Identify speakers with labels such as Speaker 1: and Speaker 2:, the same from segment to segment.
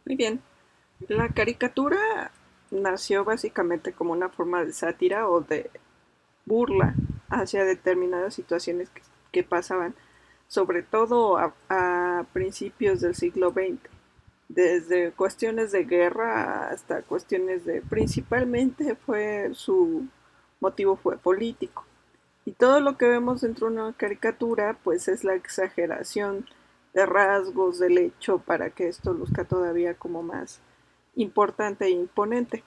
Speaker 1: Muy bien. La caricatura nació básicamente como una forma de sátira o de burla hacia determinadas situaciones que pasaban, sobre todo a principios del siglo XX, desde cuestiones de guerra hasta cuestiones de, principalmente fue su motivo fue político. Y todo lo que vemos dentro de una caricatura, pues es la exageración de rasgos del hecho para que esto luzca todavía como más importante e imponente.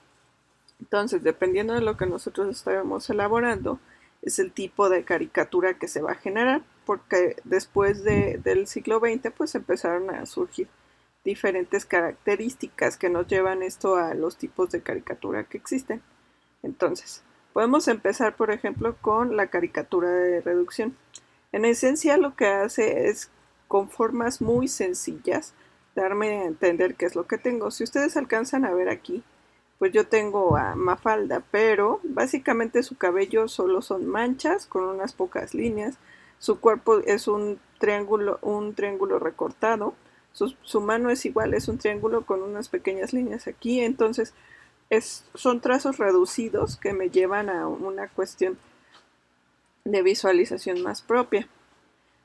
Speaker 1: Entonces, dependiendo de lo que nosotros estemos elaborando, es el tipo de caricatura que se va a generar, porque después del siglo XX, pues empezaron a surgir diferentes características que nos llevan esto a los tipos de caricatura que existen. Entonces, podemos empezar, por ejemplo, con la caricatura de reducción. En esencia, lo que hace es, con formas muy sencillas, darme a entender qué es lo que tengo. Si ustedes alcanzan a ver aquí, pues yo tengo a Mafalda, pero básicamente su cabello solo son manchas con unas pocas líneas. Su cuerpo es un triángulo recortado. Su mano es igual, es un triángulo con unas pequeñas líneas aquí. Entonces, son trazos reducidos que me llevan a una cuestión de visualización más propia.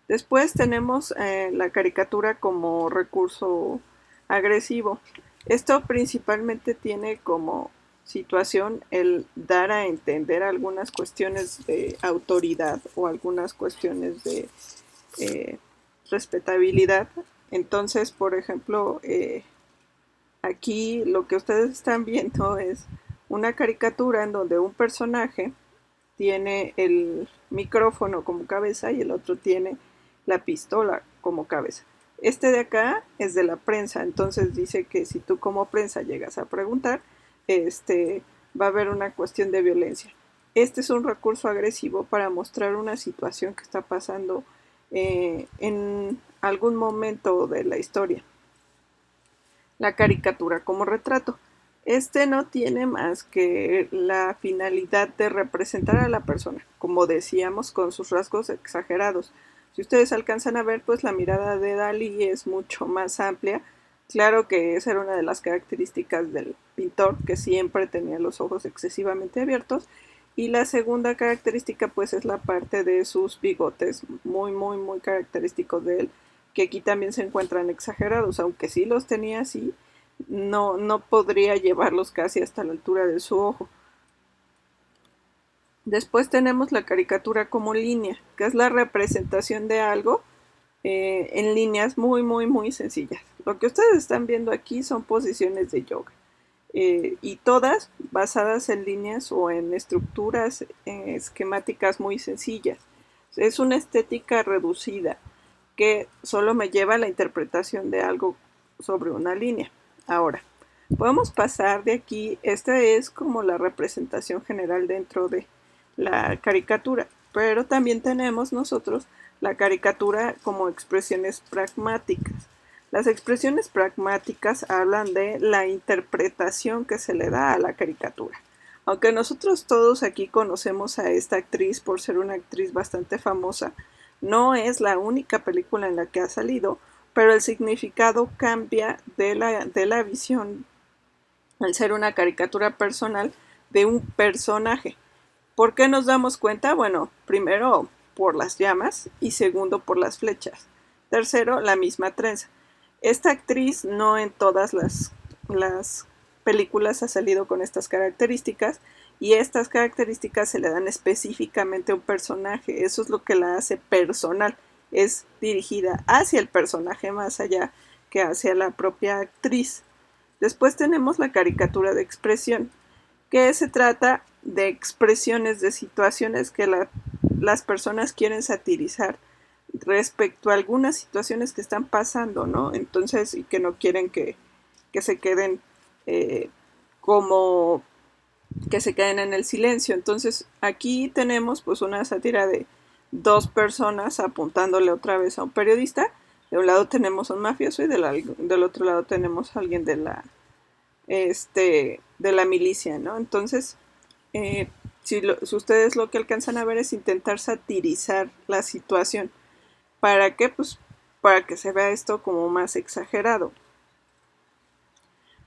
Speaker 1: Después tenemos la caricatura como recurso agresivo. Esto principalmente tiene como situación el dar a entender algunas cuestiones de autoridad o algunas cuestiones de eh, respetabilidad. Entonces, por ejemplo, aquí lo que ustedes están viendo es una caricatura en donde un personaje tiene el micrófono como cabeza y el otro tiene la pistola como cabeza. Este de acá es de la prensa, entonces dice que si tú como prensa llegas a preguntar, va a haber una cuestión de violencia. Este es un recurso agresivo para mostrar una situación que está pasando en algún momento de la historia. La caricatura como retrato. Este no tiene más que la finalidad de representar a la persona, como decíamos, con sus rasgos exagerados. Si ustedes alcanzan a ver, pues la mirada de Dalí es mucho más amplia. Claro que esa era una de las características del pintor, que siempre tenía los ojos excesivamente abiertos. Y la segunda característica, pues, es la parte de sus bigotes, muy, muy, muy característicos de él, que aquí también se encuentran exagerados, aunque sí los tenía así, no podría llevarlos casi hasta la altura de su ojo. Después tenemos la caricatura como línea, que es la representación de algo en líneas muy, muy, muy sencillas. Lo que ustedes están viendo aquí son posiciones de yoga. Y todas basadas en líneas o en estructuras esquemáticas muy sencillas. Es una estética reducida que solo me lleva a la interpretación de algo sobre una línea. Ahora, podemos pasar de aquí, esta es como la representación general dentro de la caricatura, pero también tenemos nosotros la caricatura como expresiones pragmáticas. Las expresiones pragmáticas hablan de la interpretación que se le da a la caricatura. Aunque nosotros todos aquí conocemos a esta actriz por ser una actriz bastante famosa, no es la única película en la que ha salido, pero el significado cambia de la visión al ser una caricatura personal de un personaje. ¿Por qué nos damos cuenta? Bueno, primero por las llamas y segundo por las flechas. Tercero, la misma trenza. Esta actriz no en todas las películas ha salido con estas características y estas características se le dan específicamente a un personaje. Eso es lo que la hace personal. Es dirigida hacia el personaje más allá que hacia la propia actriz. Después tenemos la caricatura de expresión, que se trata de expresiones de situaciones que las personas quieren satirizar respecto a algunas situaciones que están pasando, ¿no? Entonces, y que no quieren que se queden eh, como que se queden en el silencio. Entonces, aquí tenemos pues una sátira de dos personas apuntándole otra vez a un periodista. De un lado tenemos a un mafioso y del otro lado tenemos a alguien de la milicia, ¿no? Entonces, si ustedes lo que alcanzan a ver es intentar satirizar la situación. ¿Para qué? Pues para que se vea esto como más exagerado.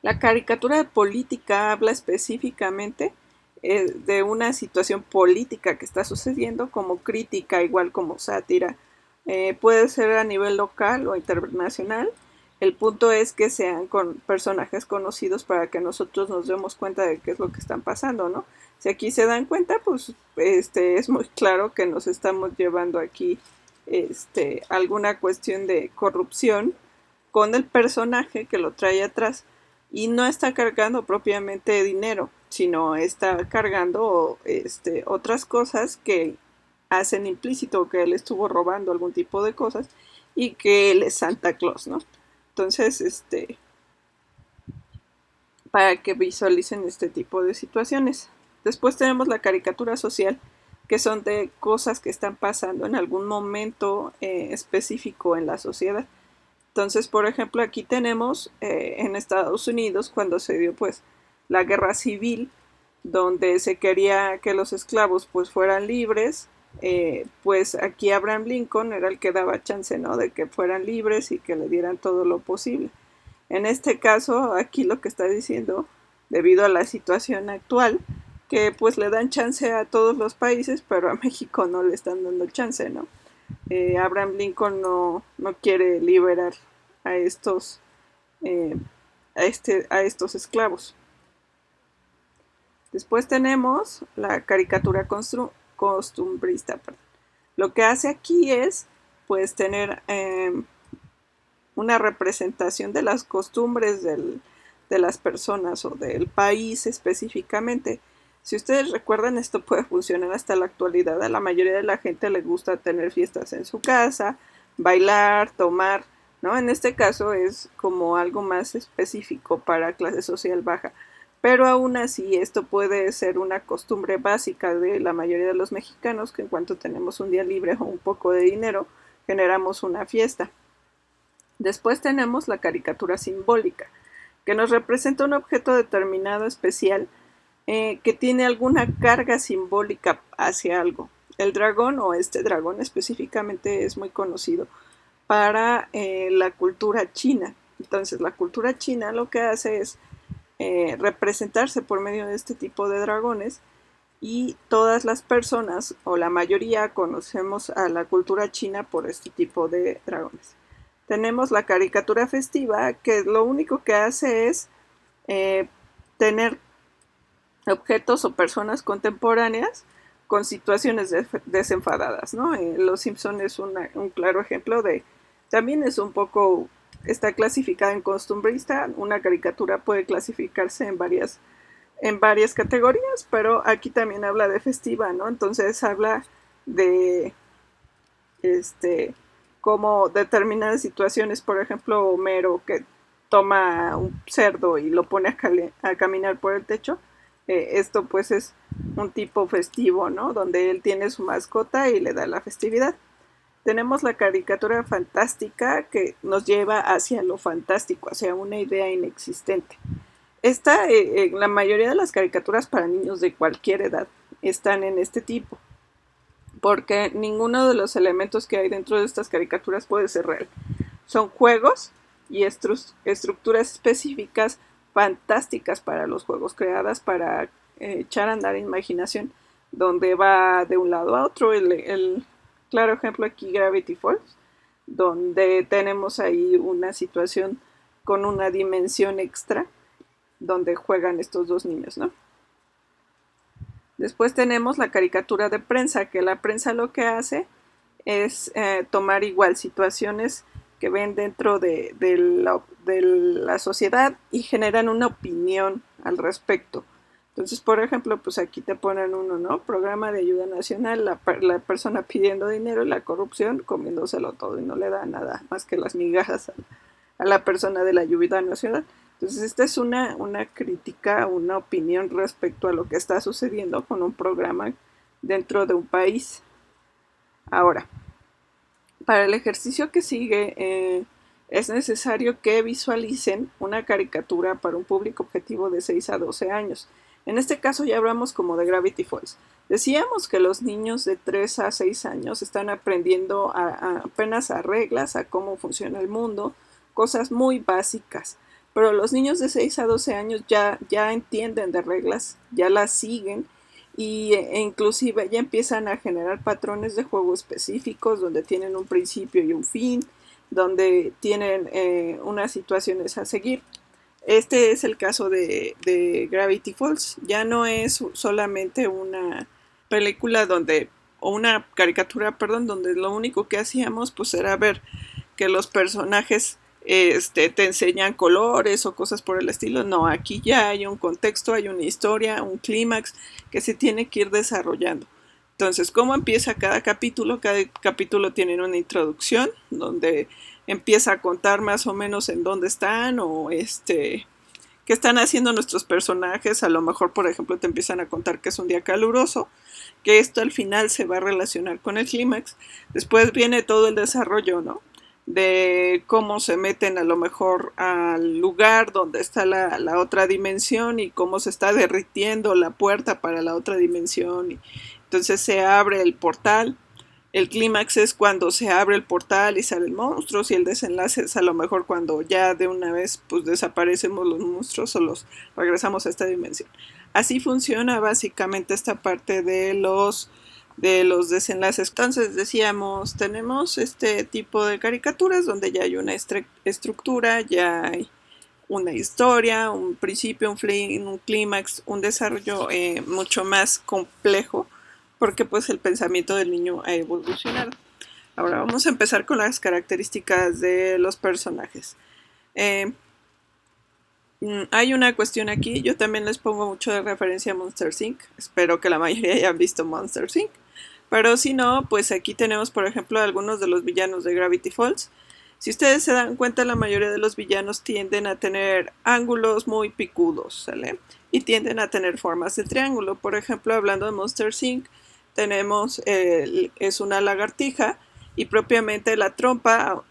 Speaker 1: La caricatura política habla específicamente de una situación política que está sucediendo como crítica, igual como sátira. Puede ser a nivel local o internacional. El punto es que sean con personajes conocidos para que nosotros nos demos cuenta de qué es lo que están pasando, ¿no? Si aquí se dan cuenta, pues es muy claro que nos estamos llevando aquí alguna cuestión de corrupción con el personaje que lo trae atrás y no está cargando propiamente dinero, sino está cargando otras cosas que hacen implícito que él estuvo robando algún tipo de cosas y que él es Santa Claus, ¿no? Entonces, para que visualicen este tipo de situaciones. Después tenemos la caricatura social, que son de cosas que están pasando en algún momento específico en la sociedad. Entonces, por ejemplo, aquí tenemos en Estados Unidos cuando se dio pues la guerra civil, donde se quería que los esclavos pues fueran libres, pues aquí Abraham Lincoln era el que daba chance, ¿no? De que fueran libres y que le dieran todo lo posible. En este caso, aquí lo que está diciendo, debido a la situación actual, que pues le dan chance a todos los países, pero a México no le están dando chance, ¿no? Abraham Lincoln no quiere liberar a estos, eh, a estos esclavos. Después tenemos la caricatura costumbrista. Perdón. Lo que hace aquí es pues tener una representación de las costumbres de las personas o del país específicamente. Si ustedes recuerdan, esto puede funcionar hasta la actualidad. A la mayoría de la gente le gusta tener fiestas en su casa, bailar, tomar, ¿no? En este caso es como algo más específico para clase social baja. Pero aún así esto puede ser una costumbre básica de la mayoría de los mexicanos, que en cuanto tenemos un día libre o un poco de dinero, generamos una fiesta. Después tenemos la caricatura simbólica, que nos representa un objeto determinado especial que tiene alguna carga simbólica hacia algo. El dragón o este dragón específicamente es muy conocido para la cultura china. Entonces la cultura china lo que hace es representarse por medio de este tipo de dragones y todas las personas o la mayoría conocemos a la cultura china por este tipo de dragones. Tenemos la caricatura festiva que lo único que hace es tener objetos o personas contemporáneas con situaciones desenfadadas, ¿no? Los Simpson es un claro ejemplo de, también es un poco, está clasificada en costumbrista, una caricatura puede clasificarse en varias categorías, pero aquí también habla de festiva, ¿no? Entonces habla de, como determinadas situaciones, por ejemplo, Homero que toma un cerdo y lo pone a caminar por el techo, esto pues es un tipo festivo, ¿no? Donde él tiene su mascota y le da la festividad. Tenemos la caricatura fantástica que nos lleva hacia lo fantástico, hacia una idea inexistente. Esta, la mayoría de las caricaturas para niños de cualquier edad están en este tipo, porque ninguno de los elementos que hay dentro de estas caricaturas puede ser real. Son juegos y estructuras específicas fantásticas para los juegos, creadas para echar a andar imaginación, donde va de un lado a otro. El claro ejemplo aquí, Gravity Falls, donde tenemos ahí una situación con una dimensión extra, donde juegan estos dos niños, ¿no? Después tenemos la caricatura de prensa, que la prensa lo que hace es tomar igual situaciones que ven dentro de la sociedad y generan una opinión al respecto. Entonces, por ejemplo, pues aquí te ponen uno, ¿no? Programa de ayuda nacional, la persona pidiendo dinero y la corrupción comiéndoselo todo y no le da nada más que las migajas a la persona de la ayuda nacional. Entonces, esta es una crítica, una opinión respecto a lo que está sucediendo con un programa dentro de un país. Ahora, para el ejercicio que sigue, es necesario que visualicen una caricatura para un público objetivo de 6 a 12 años. En este caso ya hablamos como de Gravity Falls. Decíamos que los niños de 3 a 6 años están aprendiendo apenas a reglas, a cómo funciona el mundo, cosas muy básicas. pero los niños de 6 a 12 años ya entienden de reglas, ya las siguen e inclusive ya empiezan a generar patrones de juego específicos donde tienen un principio y un fin, donde tienen unas situaciones a seguir. Este es el caso de Gravity Falls. Ya no es solamente una película o una caricatura, perdón, donde lo único que hacíamos pues era ver que los personajes te enseñan colores o cosas por el estilo. No, aquí ya hay un contexto, hay una historia, un clímax que se tiene que ir desarrollando. Entonces, ¿cómo empieza cada capítulo? Cada capítulo tiene una introducción donde empieza a contar más o menos en dónde están o qué están haciendo nuestros personajes. A lo mejor, por ejemplo, te empiezan a contar que es un día caluroso, que esto al final se va a relacionar con el clímax. Después viene todo el desarrollo, ¿no? De cómo se meten a lo mejor al lugar donde está la otra dimensión y cómo se está derritiendo la puerta para la otra dimensión. Y entonces se abre el portal. El clímax es cuando se abre el portal y salen monstruos, y el desenlace es a lo mejor cuando ya de una vez pues desaparecemos los monstruos o los regresamos a esta dimensión. Así funciona básicamente esta parte de los desenlaces. Entonces decíamos, tenemos este tipo de caricaturas donde ya hay una estructura, ya hay una historia, un principio, un fin, un clímax, un desarrollo mucho más complejo, porque pues el pensamiento del niño ha evolucionado. Ahora vamos a empezar con las características de los personajes. Hay una cuestión aquí, yo también les pongo mucho de referencia a Monster Inc. Espero que la mayoría hayan visto Monster Inc. Pero si no, pues aquí tenemos por ejemplo algunos de los villanos de Gravity Falls. Si ustedes se dan cuenta, la mayoría de los villanos tienden a tener ángulos muy picudos, ¿sale? Y tienden a tener formas de triángulo. Por ejemplo, hablando de Monster Inc., tenemos, es una lagartija, y propiamente la trompa,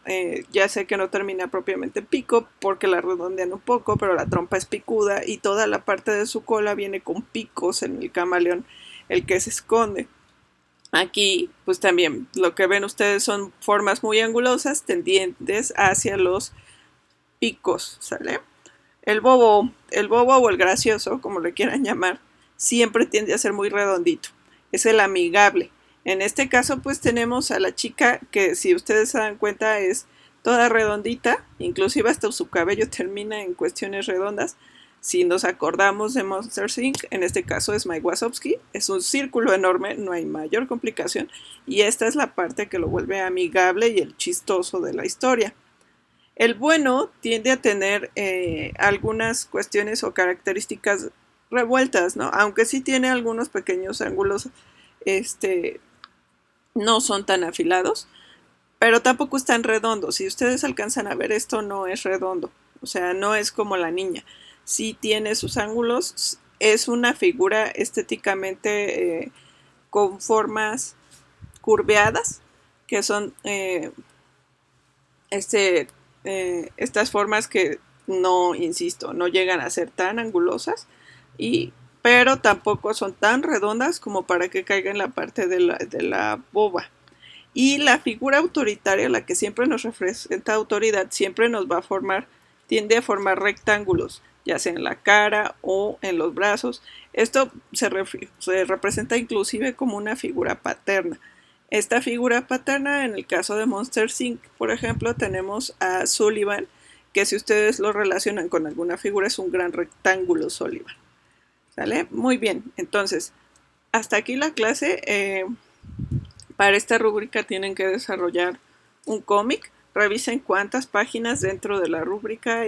Speaker 1: ya sé que no termina propiamente en pico porque la redondean un poco, pero la trompa es picuda y toda la parte de su cola viene con picos en el camaleón, el que se esconde. Aquí, pues también lo que ven ustedes son formas muy angulosas tendientes hacia los picos, ¿sale? El bobo o el gracioso, como le quieran llamar, siempre tiende a ser muy redondito. Es el amigable. En este caso, pues tenemos a la chica que, si ustedes se dan cuenta, es toda redondita, inclusive hasta su cabello termina en cuestiones redondas. Si nos acordamos de Monster Inc., en este caso es Mike Wazowski, es un círculo enorme, no hay mayor complicación, y esta es la parte que lo vuelve amigable y el chistoso de la historia. El bueno tiende a tener algunas cuestiones o características revueltas, ¿no? Aunque sí tiene algunos pequeños ángulos, no son tan afilados, pero tampoco están redondos. Si ustedes alcanzan a ver, esto no es redondo, o sea, no es como la niña. Sí tiene sus ángulos, es una figura estéticamente con formas curveadas, que son estas formas que no, insisto, no llegan a ser tan angulosas, pero tampoco son tan redondas como para que caiga en la parte de la boba. Y la figura autoritaria, la que siempre nos representa autoridad, siempre nos va a formar, tiende a formar rectángulos, ya sea en la cara o en los brazos. Esto se representa inclusive como una figura paterna. Esta figura paterna, en el caso de Monster Inc., por ejemplo, tenemos a Sullivan, que si ustedes lo relacionan con alguna figura es un gran rectángulo Sullivan. ¿Sale? Muy bien, entonces, hasta aquí la clase. Para esta rúbrica tienen que desarrollar un cómic. Revisen cuántas páginas dentro de la rúbrica,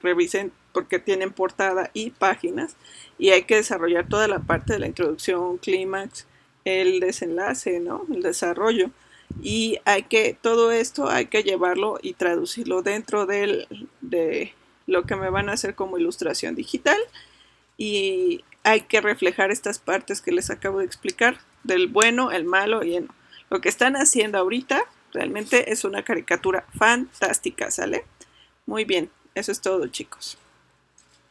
Speaker 1: revisen porque tienen portada y páginas, y hay que desarrollar toda la parte de la introducción, clímax, el desenlace, ¿no? El desarrollo, y todo esto hay que llevarlo y traducirlo dentro de lo que me van a hacer como ilustración digital, y hay que reflejar estas partes que les acabo de explicar, del bueno, el malo y el... Lo que están haciendo ahorita realmente es una caricatura fantástica, ¿sale? Muy bien, eso es todo, chicos.